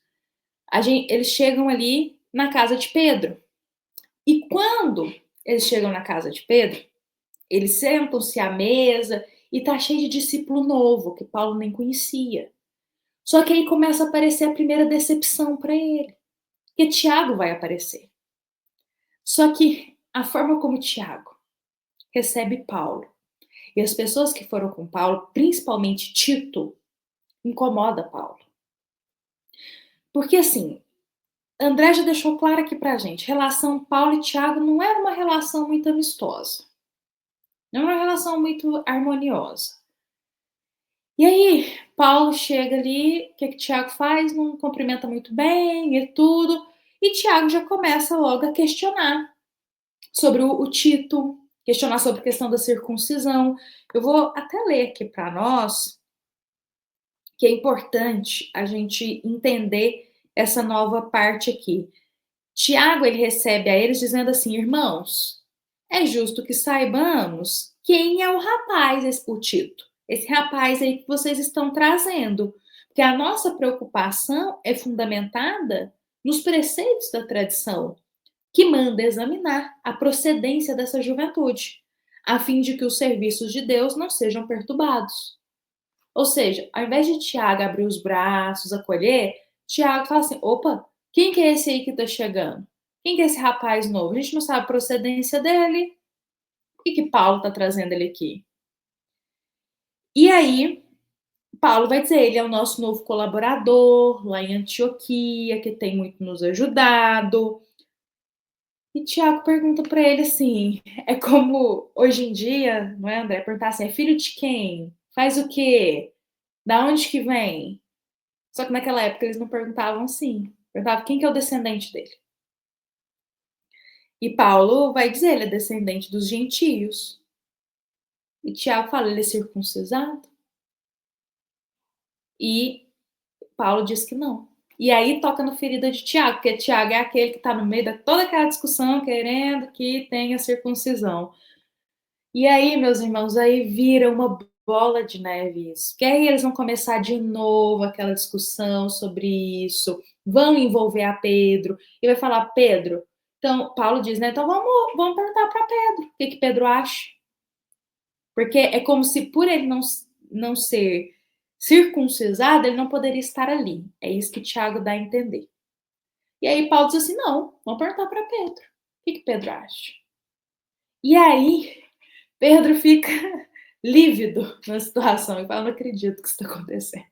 Eles chegam ali na casa de Pedro. E quando eles chegam na casa de Pedro, eles sentam-se à mesa e tá cheio de discípulo novo, que Paulo nem conhecia. Só que aí começa a aparecer a primeira decepção para ele, que Tiago vai aparecer. Só que a forma como Tiago recebe Paulo e as pessoas que foram com Paulo, principalmente Tito, incomoda Paulo. Porque assim, André já deixou claro aqui pra gente, relação Paulo e Tiago não era uma relação muito amistosa, não era uma relação muito harmoniosa. E aí, Paulo chega ali, o que que Tiago faz? Não cumprimenta muito bem e tudo, e Tiago já começa logo a questionar sobre o Tito, questionar sobre a questão da circuncisão. Eu vou até ler aqui para nós, que é importante a gente entender essa nova parte aqui. Tiago, ele recebe a eles dizendo assim: irmãos, é justo que saibamos quem é o rapaz, o Tito. Esse rapaz aí que vocês estão trazendo. Porque a nossa preocupação é fundamentada nos preceitos da tradição, que manda examinar a procedência dessa juventude, a fim de que os serviços de Deus não sejam perturbados. Ou seja, ao invés de Tiago abrir os braços, acolher, Tiago fala assim: opa, quem que é esse aí que está chegando? Quem que é esse rapaz novo? A gente não sabe a procedência dele. O que Paulo está trazendo ele aqui? E aí, Paulo vai dizer: ele é o nosso novo colaborador lá em Antioquia, que tem muito nos ajudado. E Tiago pergunta para ele assim: é como hoje em dia, não é, André? Perguntar assim: é filho de quem? Faz o quê? Da onde que vem? Só que naquela época eles não perguntavam assim. Perguntavam quem que é o descendente dele. E Paulo vai dizer: ele é descendente dos gentios. E Tiago fala: ele é circuncisado? E Paulo diz que não. E aí toca na ferida de Tiago, porque Tiago é aquele que está no meio de toda aquela discussão, querendo que tenha circuncisão. E aí, meus irmãos, aí vira uma bola de neve isso. Porque aí eles vão começar de novo aquela discussão sobre isso, vão envolver a Pedro, e vai falar, Pedro. Então, Paulo diz, né? Então vamos perguntar para Pedro o que Pedro acha. Porque é como se por ele não ser circuncisado, ele não poderia estar ali. É isso que Tiago dá a entender. E aí Paulo diz assim: não, vamos perguntar para Pedro. O que Pedro acha? E aí, Pedro fica lívido na situação e fala: não acredito que isso está acontecendo.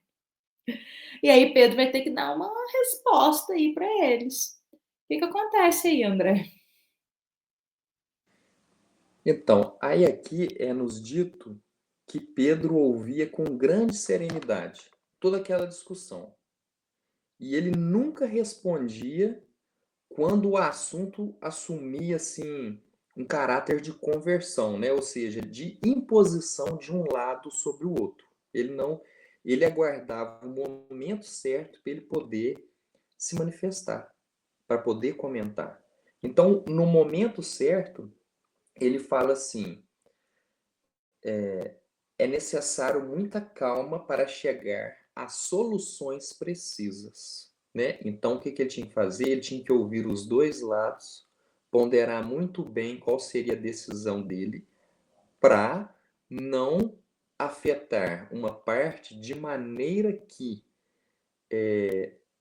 E aí Pedro vai ter que dar uma resposta aí para eles. O que acontece aí, André? Então, aí aqui é nos dito que Pedro ouvia com grande serenidade toda aquela discussão. E ele nunca respondia quando o assunto assumia assim um caráter de conversão, né? Ou seja, de imposição de um lado sobre o outro. Ele aguardava o momento certo para ele poder se manifestar, para poder comentar. Então, no momento certo, ele fala assim: é necessário muita calma para chegar a soluções precisas, né? Então, o que ele tinha que fazer? Ele tinha que ouvir os dois lados, ponderar muito bem qual seria a decisão dele, para não afetar uma parte de maneira que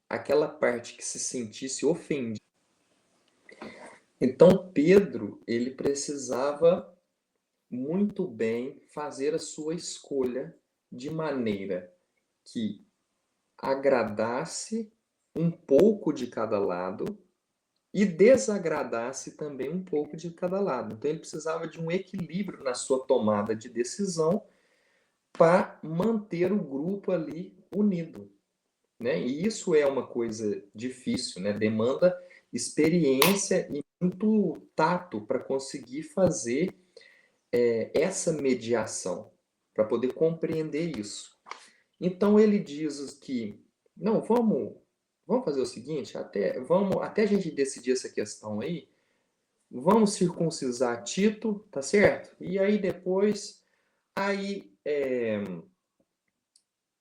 aquela parte que se sentisse ofendida. Então, Pedro, ele precisava muito bem fazer a sua escolha de maneira que agradasse um pouco de cada lado e desagradasse também um pouco de cada lado. Então ele precisava de um equilíbrio na sua tomada de decisão para manter o grupo ali unido, né? E isso é uma coisa difícil, né? Demanda experiência e muito tato para conseguir fazer essa mediação, para poder compreender isso. Então ele diz que não, vamos fazer o seguinte, até a gente decidir essa questão aí, vamos circuncisar Tito, tá certo? E aí depois, aí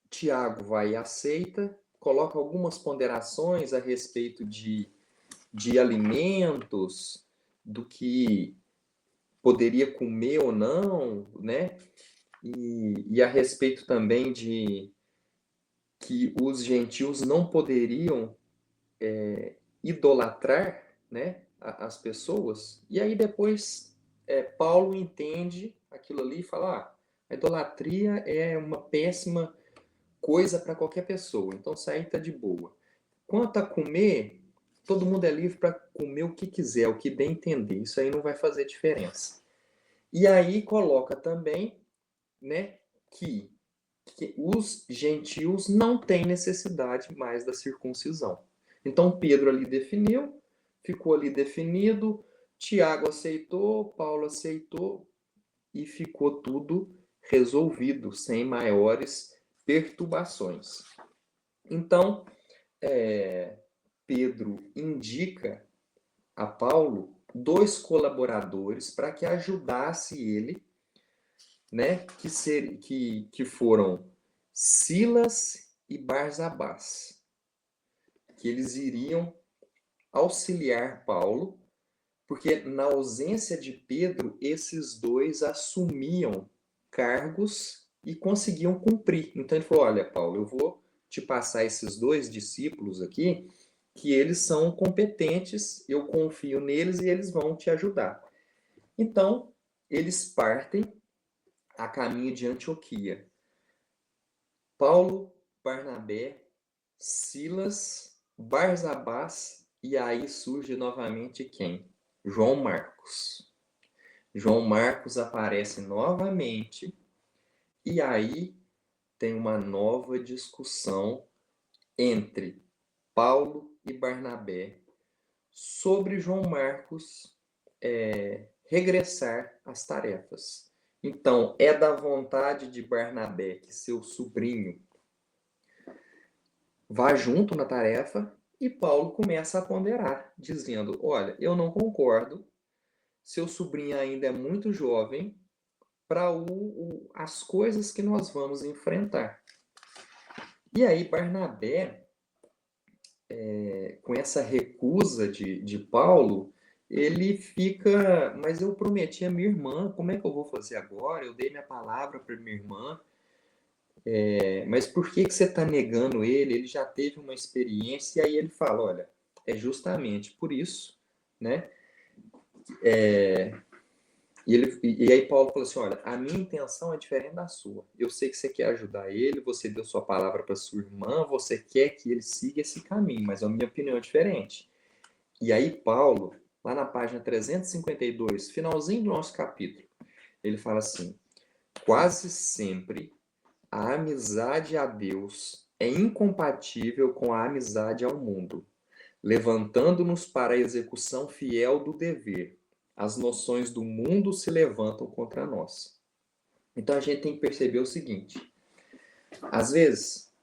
Tiago vai e aceita, coloca algumas ponderações a respeito de alimentos, do que poderia comer ou não, né? E a respeito também de que os gentios não poderiam idolatrar, né, as pessoas. E aí depois Paulo entende aquilo ali e fala: a idolatria é uma péssima coisa para qualquer pessoa, então isso aí está de boa. Quanto a comer, todo mundo é livre para comer o que quiser, o que der a entender. Isso aí não vai fazer diferença. E aí coloca também, né, que os gentios não têm necessidade mais da circuncisão. Então Pedro ali definiu, ficou ali definido, Tiago aceitou, Paulo aceitou e ficou tudo resolvido, sem maiores perturbações. Então, Pedro indica a Paulo 2 colaboradores para que ajudasse ele, né, que foram Silas e Barsabás, que eles iriam auxiliar Paulo, porque na ausência de Pedro, esses 2 assumiam cargos e conseguiam cumprir. Então ele falou: olha, Paulo, eu vou te passar esses 2 discípulos aqui, que eles são competentes, eu confio neles e eles vão te ajudar. Então, eles partem a caminho de Antioquia. Paulo, Barnabé, Silas, Barsabás, e aí surge novamente quem? João Marcos. João Marcos aparece novamente e aí tem uma nova discussão entre Paulo e Barnabé sobre João Marcos regressar às tarefas. Então, é da vontade de Barnabé que seu sobrinho vá junto na tarefa e Paulo começa a ponderar, dizendo: olha, eu não concordo, seu sobrinho ainda é muito jovem para as coisas que nós vamos enfrentar. E aí Barnabé, com essa recusa de Paulo, ele fica: mas eu prometi a minha irmã, como é que eu vou fazer agora? Eu dei minha palavra para minha irmã, mas por que você está negando ele? Ele já teve uma experiência. E aí ele fala: olha, é justamente por isso, né? E aí Paulo falou assim: olha, a minha intenção é diferente da sua. Eu sei que você quer ajudar ele, você deu sua palavra para sua irmã, você quer que ele siga esse caminho, mas a minha opinião é diferente. E aí Paulo, lá na página 352, finalzinho do nosso capítulo, ele fala assim: quase sempre a amizade a Deus é incompatível com a amizade ao mundo, levantando-nos para a execução fiel do dever. As noções do mundo se levantam contra nós. Então a gente tem que perceber o seguinte: às vezes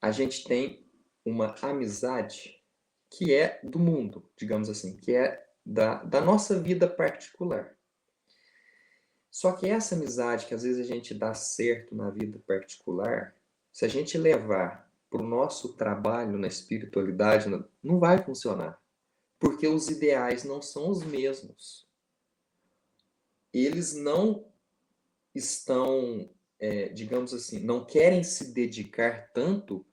a gente tem uma amizade que é do mundo, digamos assim, que é da nossa vida particular. Só que essa amizade que às vezes a gente dá certo na vida particular, se a gente levar para o nosso trabalho na espiritualidade, não vai funcionar. Porque os ideais não são os mesmos. Eles não estão, digamos assim, não querem se dedicar tanto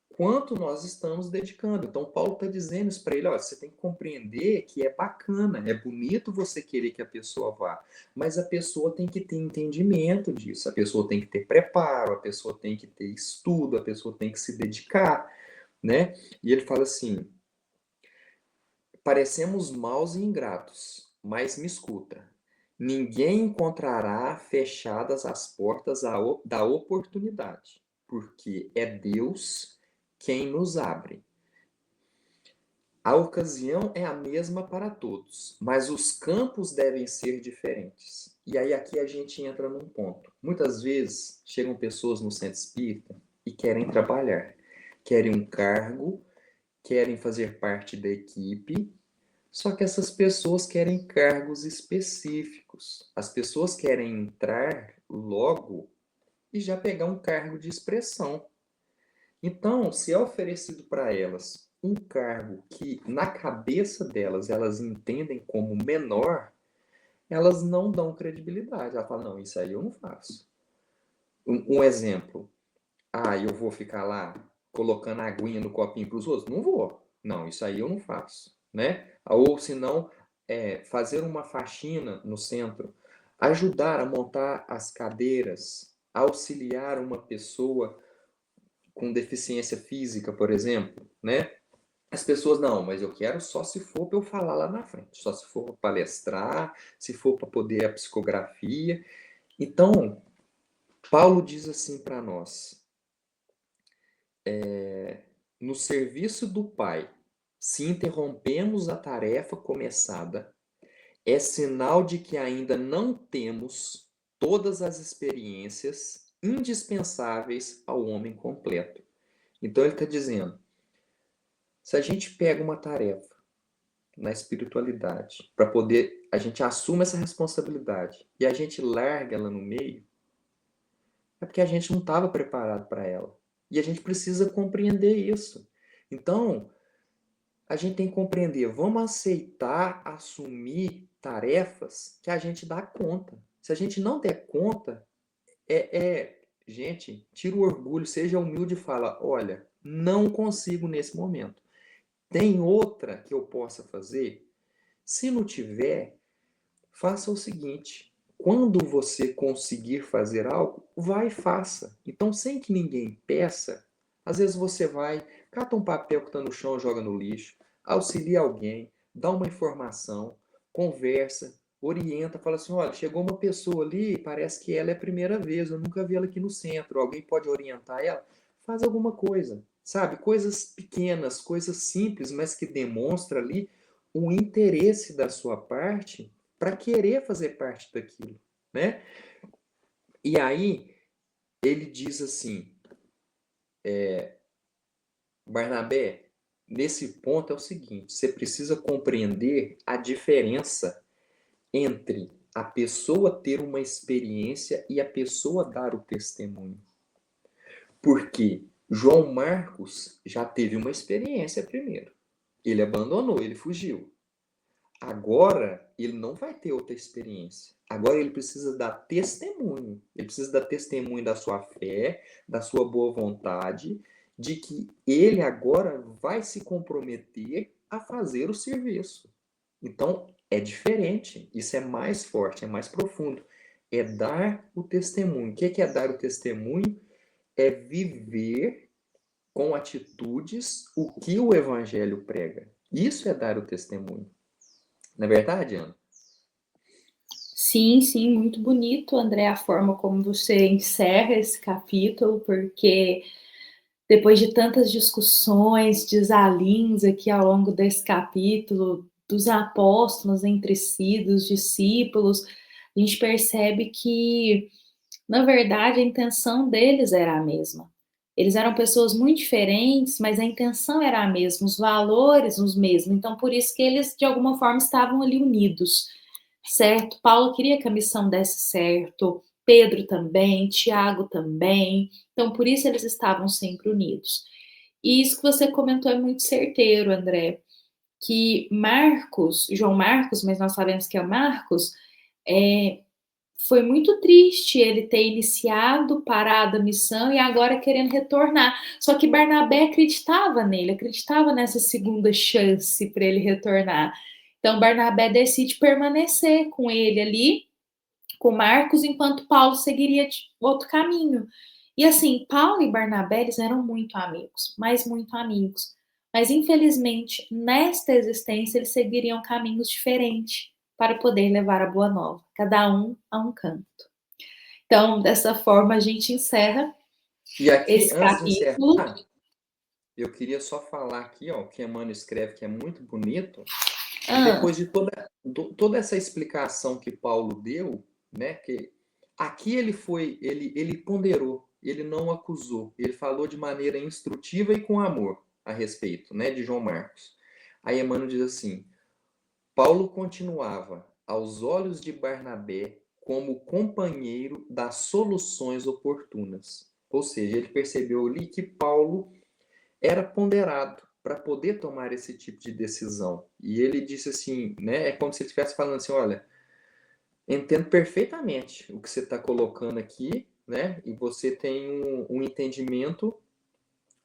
quanto nós estamos dedicando. Então, Paulo está dizendo isso para ele: olha, você tem que compreender que é bacana, é bonito você querer que a pessoa vá, mas a pessoa tem que ter entendimento disso, a pessoa tem que ter preparo, a pessoa tem que ter estudo, a pessoa tem que se dedicar, né? E ele fala assim: parecemos maus e ingratos, mas me escuta. Ninguém encontrará fechadas as portas da oportunidade, porque é Deus quem nos abre. A ocasião é a mesma para todos, mas os campos devem ser diferentes. E aí aqui a gente entra num ponto. Muitas vezes chegam pessoas no centro espírita e querem trabalhar, querem um cargo, querem fazer parte da equipe, só que essas pessoas querem cargos específicos. As pessoas querem entrar logo e já pegar um cargo de expressão. Então, se é oferecido para elas um cargo que na cabeça delas elas entendem como menor, elas não dão credibilidade. Ela fala: não, isso aí eu não faço. Um exemplo: eu vou ficar lá colocando aguinha no copinho para os outros? Não vou. Não, isso aí eu não faço, né? Ou se não, fazer uma faxina no centro, ajudar a montar as cadeiras, auxiliar uma pessoa com deficiência física, por exemplo, né? as pessoas, não, mas eu quero só se for para eu falar lá na frente, só se for para palestrar, se for para poder a psicografia. Então, Paulo diz assim para nós, no serviço do Pai, se interrompemos a tarefa começada, é sinal de que ainda não temos todas as experiências indispensáveis ao homem completo. Então ele está dizendo, se a gente pega uma tarefa na espiritualidade, para poder, a gente assume essa responsabilidade e a gente larga ela no meio, é porque a gente não estava preparado para ela. E a gente precisa compreender isso. Então, a gente tem que compreender, vamos aceitar assumir tarefas que a gente dá conta. Se a gente não der conta, gente, tira o orgulho, seja humilde e fala, olha, não consigo nesse momento. Tem outra que eu possa fazer? Se não tiver, faça o seguinte, quando você conseguir fazer algo, vai e faça. Então, sem que ninguém peça, às vezes você vai, cata um papel que está no chão, joga no lixo, auxilia alguém, dá uma informação, conversa, orienta, fala assim, olha, chegou uma pessoa ali, parece que ela é a primeira vez, eu nunca vi ela aqui no centro, alguém pode orientar ela? Faz alguma coisa, sabe? Coisas pequenas, coisas simples, mas que demonstra ali o interesse da sua parte para querer fazer parte daquilo, né? E aí ele diz assim, Barnabé, nesse ponto é o seguinte, você precisa compreender a diferença entre a pessoa ter uma experiência e a pessoa dar o testemunho. Porque João Marcos já teve uma experiência primeiro. Ele abandonou, ele fugiu. Agora, ele não vai ter outra experiência. Agora, ele precisa dar testemunho. Ele precisa dar testemunho da sua fé, da sua boa vontade, de que ele agora vai se comprometer a fazer o serviço. Então, é diferente. Isso é mais forte, é mais profundo. É dar o testemunho. O que é dar o testemunho? É viver com atitudes o que o evangelho prega. Isso é dar o testemunho. Não é verdade, Ana? Sim, sim, muito bonito, André, a forma como você encerra esse capítulo, porque depois de tantas discussões, desalinhos aqui ao longo desse capítulo, dos apóstolos entre si, dos discípulos, a gente percebe que, na verdade, a intenção deles era a mesma. Eles eram pessoas muito diferentes, mas a intenção era a mesma, os valores os mesmos. Então, por isso que eles, de alguma forma, estavam ali unidos, certo? Paulo queria que a missão desse certo, Pedro também, Tiago também. Então, por isso eles estavam sempre unidos. E isso que você comentou é muito certeiro, André, que Marcos, João Marcos, mas nós sabemos que é Marcos, foi muito triste ele ter iniciado, parado a missão e agora querendo retornar. Só que Barnabé acreditava nele, acreditava nessa segunda chance para ele retornar. Então Barnabé decide permanecer com ele ali, com Marcos, enquanto Paulo seguiria outro caminho. E assim, Paulo e Barnabé eles eram muito amigos, mas muito amigos. Mas infelizmente, nesta existência, eles seguiriam caminhos diferentes para poder levar a boa nova, cada um a um canto. Então, dessa forma, a gente encerra E aqui, esse antes de capítulo. encerrar, eu queria só falar aqui, ó, o que Emmanuel escreve, que é muito bonito, que depois de toda essa explicação que Paulo deu, né, que aqui ele ponderou, ele não acusou, ele falou de maneira instrutiva e com amor a respeito, né, de João Marcos. Aí Emmanuel diz assim, Paulo continuava, aos olhos de Barnabé, como companheiro das soluções oportunas. Ou seja, ele percebeu ali que Paulo era ponderado para poder tomar esse tipo de decisão. E ele disse assim, né, é como se ele estivesse falando assim, olha, entendo perfeitamente o que você está colocando aqui, né, e você tem um entendimento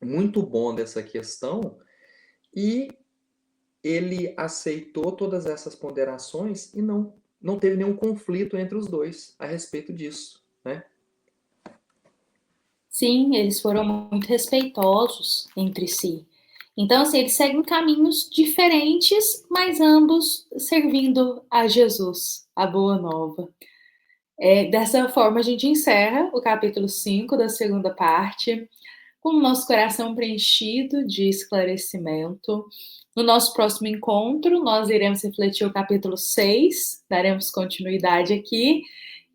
muito bom dessa questão, e ele aceitou todas essas ponderações e não teve nenhum conflito entre os dois a respeito disso, né? Sim, eles foram muito respeitosos entre si. Então, assim, eles seguem caminhos diferentes, mas ambos servindo a Jesus, a Boa Nova. Dessa forma, a gente encerra o capítulo 5 da segunda parte, com o nosso coração preenchido de esclarecimento. No nosso próximo encontro, nós iremos refletir o capítulo 6, daremos continuidade aqui,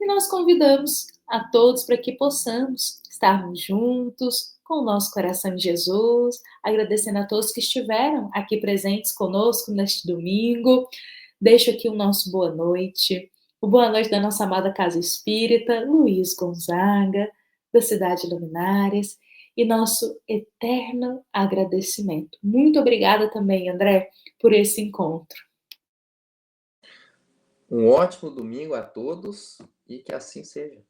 e nós convidamos a todos para que possamos estarmos juntos, com o nosso coração em Jesus, agradecendo a todos que estiveram aqui presentes conosco neste domingo. Deixo aqui o nosso boa noite, o boa noite da nossa amada Casa Espírita, Luiz Gonzaga, da Cidade Luminares, e nosso eterno agradecimento. Muito obrigada também, André, por esse encontro. Um ótimo domingo a todos e que assim seja.